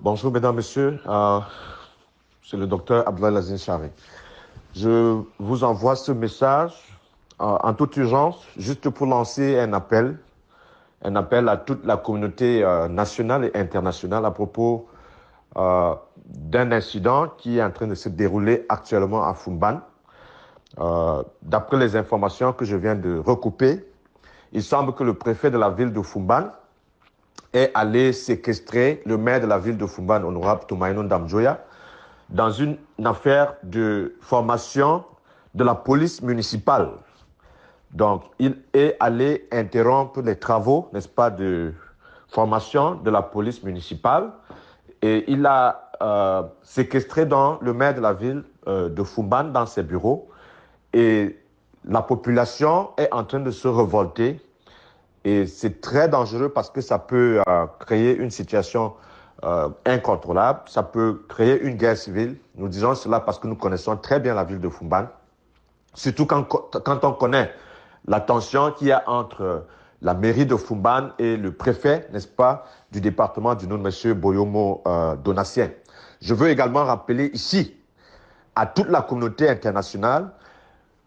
Bonjour mesdames, messieurs. C'est le docteur Abdelaziz Chari. Je vous envoie ce message en toute urgence, juste pour lancer un appel à toute la communauté nationale et internationale à propos d'un incident qui est en train de se dérouler actuellement à Foumban. D'après les informations que je viens de recouper, il semble que le préfet de la ville de Foumban est allé séquestrer le maire de la ville de Foumban, honorable Toumaïnou Ndamjoya, dans une affaire de formation de la police municipale. Donc, il est allé interrompre les travaux, n'est-ce pas, de formation de la police municipale et il a séquestré le maire de la ville de Foumban dans ses bureaux et la population est en train de se révolter et c'est très dangereux parce que ça peut créer une situation incontrôlable, ça peut créer une guerre civile. Nous disons cela parce que nous connaissons très bien la ville de Foumban, surtout quand on connaît la tension qu'il y a entre la mairie de Foumban et le préfet, n'est-ce pas, du département du nom de M. Boyomo Donatien. Je veux également rappeler ici à toute la communauté internationale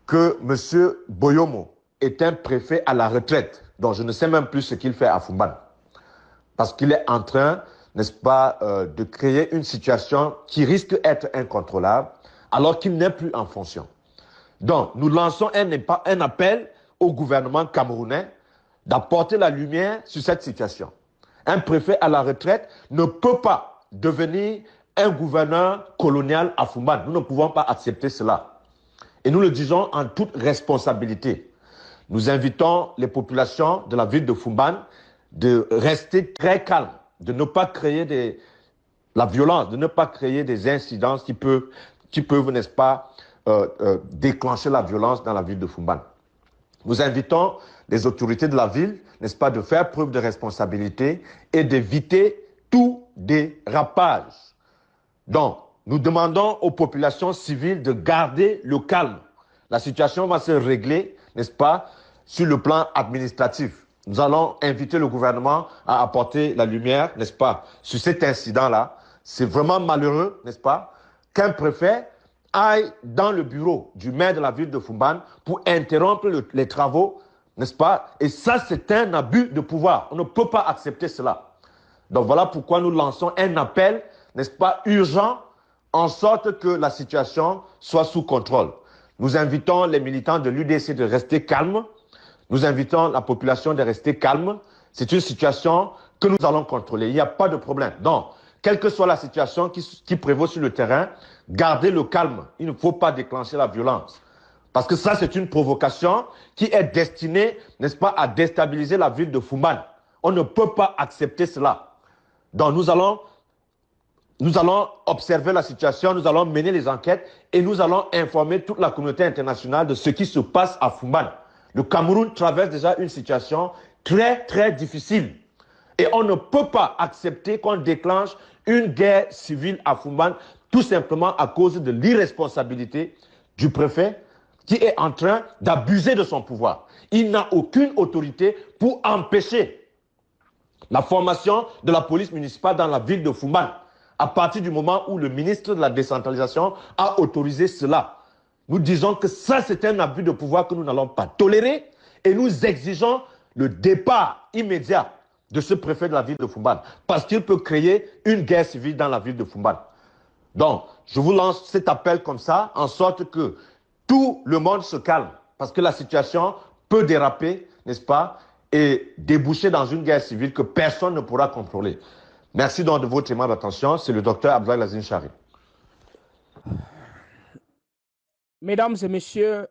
que M. Boyomo est un préfet à la retraite, dont je ne sais même plus ce qu'il fait à Foumban. Parce qu'il est en train, n'est-ce pas, de créer une situation qui risque d'être incontrôlable alors qu'il n'est plus en fonction. Donc, nous lançons un appel au gouvernement camerounais d'apporter la lumière sur cette situation. Un préfet à la retraite ne peut pas devenir un gouverneur colonial à Foumban. Nous ne pouvons pas accepter cela. Et nous le disons en toute responsabilité. Nous invitons les populations de la ville de Foumban de rester très calmes, de ne pas créer la violence, de ne pas créer des incidences qui peuvent n'est-ce pas, déclencher la violence dans la ville de Foumban. Nous invitons les autorités de la ville, n'est-ce pas, de faire preuve de responsabilité et d'éviter tout dérapage. Donc, nous demandons aux populations civiles de garder le calme. La situation va se régler, n'est-ce pas, sur le plan administratif. Nous allons inviter le gouvernement à apporter la lumière, n'est-ce pas, sur cet incident-là. C'est vraiment malheureux, n'est-ce pas, qu'un préfet aille dans le bureau du maire de la ville de Foumban pour interrompre les travaux, n'est-ce pas? Et ça, c'est un abus de pouvoir. On ne peut pas accepter cela. Donc voilà pourquoi nous lançons un appel, n'est-ce pas, urgent, en sorte que la situation soit sous contrôle. Nous invitons les militants de l'UDC de rester calmes. Nous invitons la population de rester calme. C'est une situation que nous allons contrôler. Il n'y a pas de problème. Donc, quelle que soit la situation qui prévaut sur le terrain, gardez le calme. Il ne faut pas déclencher la violence. Parce que ça, c'est une provocation qui est destinée, n'est-ce pas, à déstabiliser la ville de Foumban. On ne peut pas accepter cela. Donc, nous allons observer la situation, nous allons mener les enquêtes et nous allons informer toute la communauté internationale de ce qui se passe à Foumban. Le Cameroun traverse déjà une situation très, très difficile. Et on ne peut pas accepter qu'on déclenche une guerre civile à Foumban tout simplement à cause de l'irresponsabilité du préfet qui est en train d'abuser de son pouvoir. Il n'a aucune autorité pour empêcher la formation de la police municipale dans la ville de Foumban à partir du moment où le ministre de la décentralisation a autorisé cela. Nous disons que ça, c'est un abus de pouvoir que nous n'allons pas tolérer et nous exigeons le départ immédiat de ce préfet de la ville de Foumban parce qu'il peut créer une guerre civile dans la ville de Foumban. Donc, je vous lance cet appel comme ça, en sorte que tout le monde se calme parce que la situation peut déraper, n'est-ce pas, et déboucher dans une guerre civile que personne ne pourra contrôler. Merci donc de votre aimable attention. C'est le docteur Abdelaziz Chari. Mesdames et messieurs,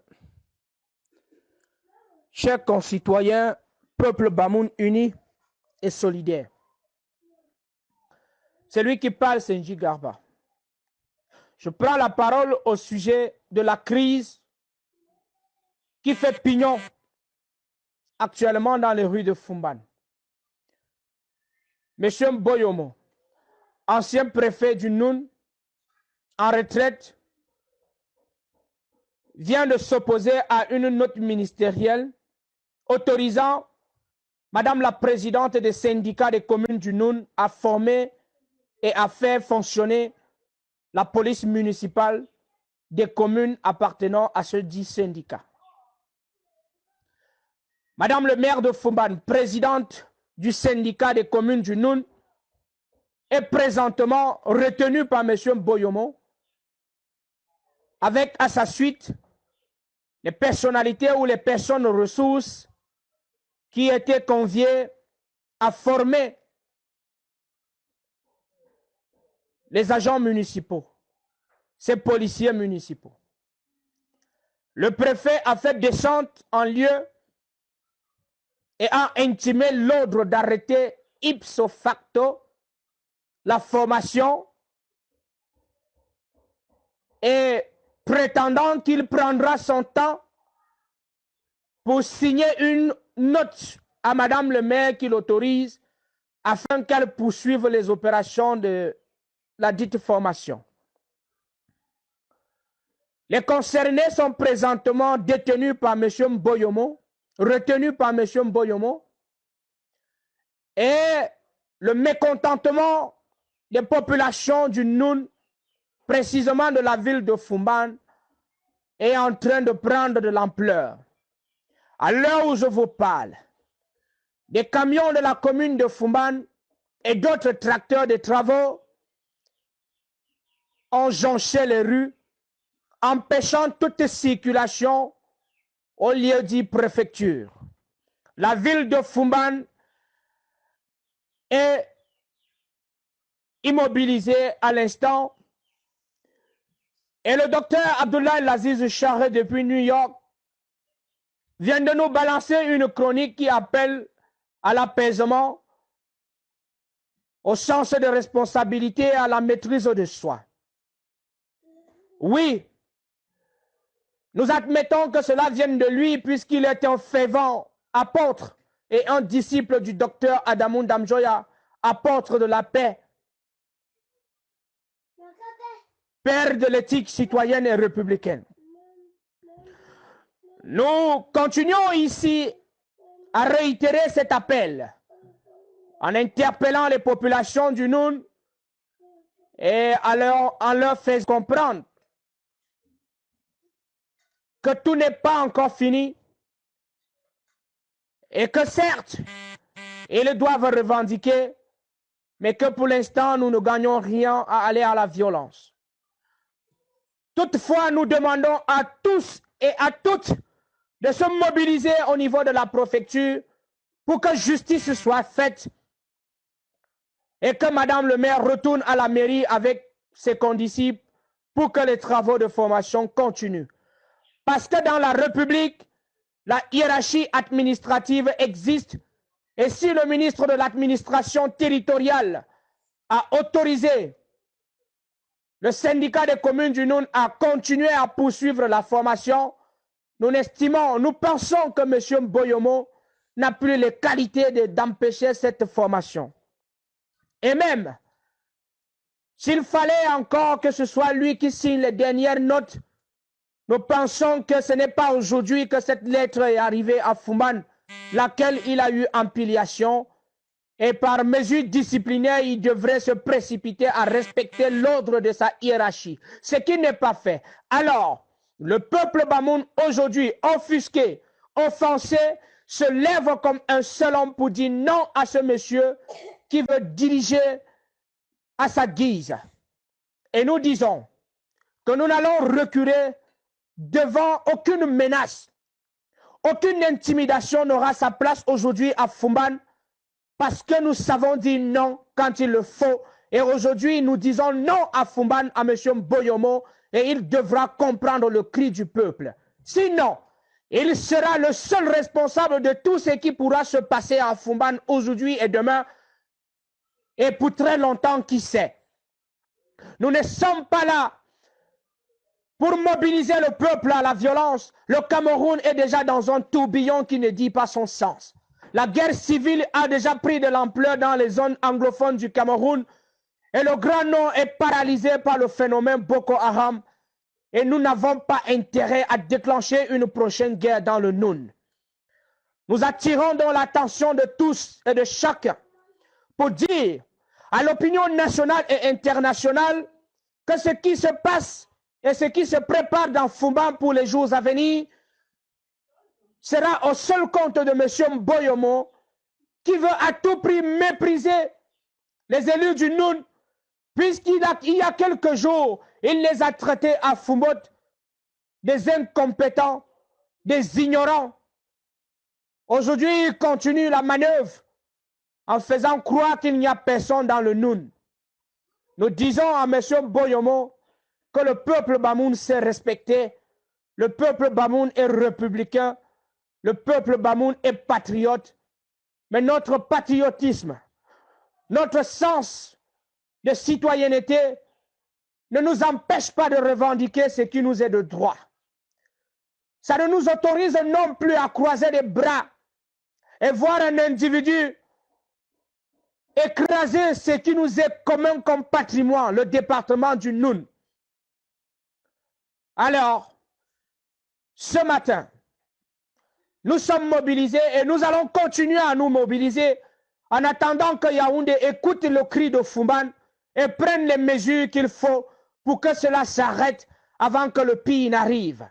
chers concitoyens, peuple Bamoun uni et solidaire. Celui qui parle, c'est Nji Garba. Je prends la parole au sujet de la crise qui fait pignon actuellement dans les rues de Foumban. M. Boyomo, ancien préfet du Noun, en retraite, vient de s'opposer à une note ministérielle autorisant Madame la présidente des syndicats des communes du Noun à former et à faire fonctionner la police municipale des communes appartenant à ce dit syndicat. Madame le maire de Foumban, présidente du syndicat des communes du Noun, est présentement retenue par M. Boyomo, avec à sa suite les personnalités ou les personnes ressources qui étaient conviées à former les agents municipaux, ces policiers municipaux. Le préfet a fait descente en lieu et a intimé l'ordre d'arrêter ipso facto la formation et prétendant qu'il prendra son temps pour signer une note à Madame le maire qui l'autorise afin qu'elle poursuive les opérations de la dite formation. Les concernés sont présentement détenus par M. Boyomo, retenus par M. Boyomo, et le mécontentement des populations du Noun, précisément de la ville de Foumban, est en train de prendre de l'ampleur. À l'heure où je vous parle, des camions de la commune de Foumban et d'autres tracteurs de travaux ont jonché les rues, empêchant toute circulation au lieu dit préfecture. La ville de Foumban est immobilisée à l'instant et le docteur Abdoulaye Laziz Charé depuis New York vient de nous balancer une chronique qui appelle à l'apaisement, au sens de responsabilité et à la maîtrise de soi. Oui, nous admettons que cela vienne de lui puisqu'il est un fervent apôtre et un disciple du docteur Adamou Damjoya, apôtre de la paix, père de l'éthique citoyenne et républicaine. Nous continuons ici à réitérer cet appel en interpellant les populations du Noun et en leur faisant comprendre que tout n'est pas encore fini et que certes, ils doivent revendiquer, mais que pour l'instant, nous ne gagnons rien à aller à la violence. Toutefois, nous demandons à tous et à toutes de se mobiliser au niveau de la préfecture pour que justice soit faite et que Madame le maire retourne à la mairie avec ses condisciples pour que les travaux de formation continuent. Parce que dans la République, la hiérarchie administrative existe et si le ministre de l'administration territoriale a autorisé le syndicat des communes du Noun à continuer à poursuivre la formation, nous pensons que M. Boyomo n'a plus les qualités d'empêcher cette formation. Et même, s'il fallait encore que ce soit lui qui signe les dernières notes, nous pensons que ce n'est pas aujourd'hui que cette lettre est arrivée à Foumban, laquelle il a eu empiliation, et par mesure disciplinaire, il devrait se précipiter à respecter l'ordre de sa hiérarchie, ce qui n'est pas fait. Alors, le peuple Bamoun, aujourd'hui offusqué, offensé, se lève comme un seul homme pour dire non à ce monsieur qui veut diriger à sa guise. Et nous disons que nous n'allons reculer devant aucune menace. Aucune intimidation n'aura sa place aujourd'hui à Foumban parce que nous savons dire non quand il le faut. Et aujourd'hui, nous disons non à Foumban, à M. Boyomo, et il devra comprendre le cri du peuple. Sinon, il sera le seul responsable de tout ce qui pourra se passer à Foumban aujourd'hui et demain, et pour très longtemps, qui sait. Nous ne sommes pas là pour mobiliser le peuple à la violence. Le Cameroun est déjà dans un tourbillon qui ne dit pas son sens. La guerre civile a déjà pris de l'ampleur dans les zones anglophones du Cameroun et le Grand Nord est paralysé par le phénomène Boko Haram et nous n'avons pas intérêt à déclencher une prochaine guerre dans le Noun. Nous attirons donc l'attention de tous et de chacun pour dire à l'opinion nationale et internationale que ce qui se passe et ce qui se prépare dans Fumban pour les jours à venir sera au seul compte de M. Mboyomo qui veut à tout prix mépriser les élus du Noun puisqu'il y a quelques jours, il les a traités à Fumot des incompétents, des ignorants. Aujourd'hui, il continue la manœuvre en faisant croire qu'il n'y a personne dans le Noun. Nous disons à M. Boyomo que le peuple Bamoun s'est respecté, le peuple Bamoun est républicain, le peuple Bamoun est patriote, mais notre patriotisme, notre sens de citoyenneté ne nous empêche pas de revendiquer ce qui nous est de droit. Ça ne nous autorise non plus à croiser les bras et voir un individu écraser ce qui nous est commun comme patrimoine, le département du Noun. Alors, ce matin, nous sommes mobilisés et nous allons continuer à nous mobiliser en attendant que Yaoundé écoute le cri de Fumban et prenne les mesures qu'il faut pour que cela s'arrête avant que le pire n'arrive.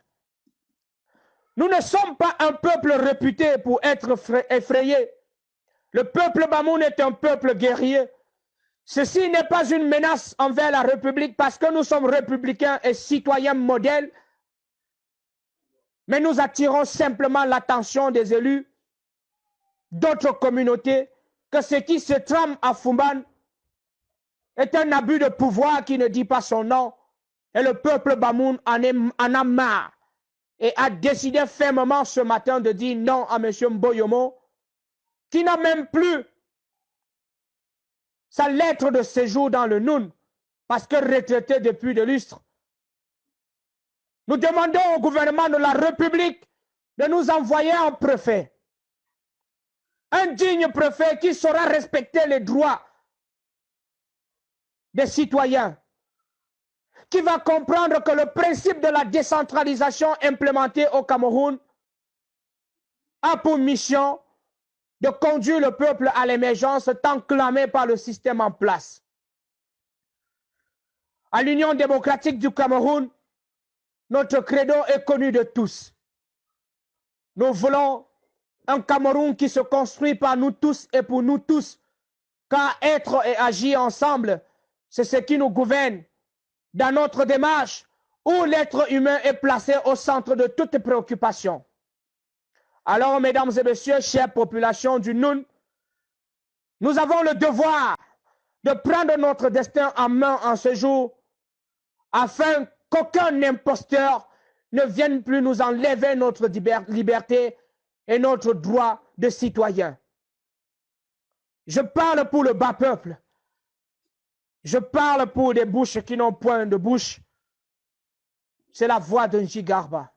Nous ne sommes pas un peuple réputé pour être effrayé. Le peuple Bamoun est un peuple guerrier. Ceci n'est pas une menace envers la République parce que nous sommes républicains et citoyens modèles, mais nous attirons simplement l'attention des élus d'autres communautés que ce qui se trame à Fumban est un abus de pouvoir qui ne dit pas son nom et le peuple Bamoun en a marre et a décidé fermement ce matin de dire non à M. Mboyomo qui n'a même plus sa lettre de séjour dans le Noun parce que retraité depuis de lustres. Nous demandons au gouvernement de la République de nous envoyer un préfet, un digne préfet qui saura respecter les droits des citoyens, qui va comprendre que le principe de la décentralisation implémenté au Cameroun a pour mission de conduire le peuple à l'émergence tant clamée par le système en place. À l'Union démocratique du Cameroun, notre credo est connu de tous. Nous voulons un Cameroun qui se construit par nous tous et pour nous tous, car être et agir ensemble, c'est ce qui nous gouverne dans notre démarche où l'être humain est placé au centre de toute préoccupation. Alors, mesdames et messieurs, chère population du Noun, nous avons le devoir de prendre notre destin en main en ce jour afin qu'aucun imposteur ne vienne plus nous enlever notre liberté et notre droit de citoyen. Je parle pour le bas peuple. Je parle pour des bouches qui n'ont point de bouche. C'est la voix d'un Njigarba.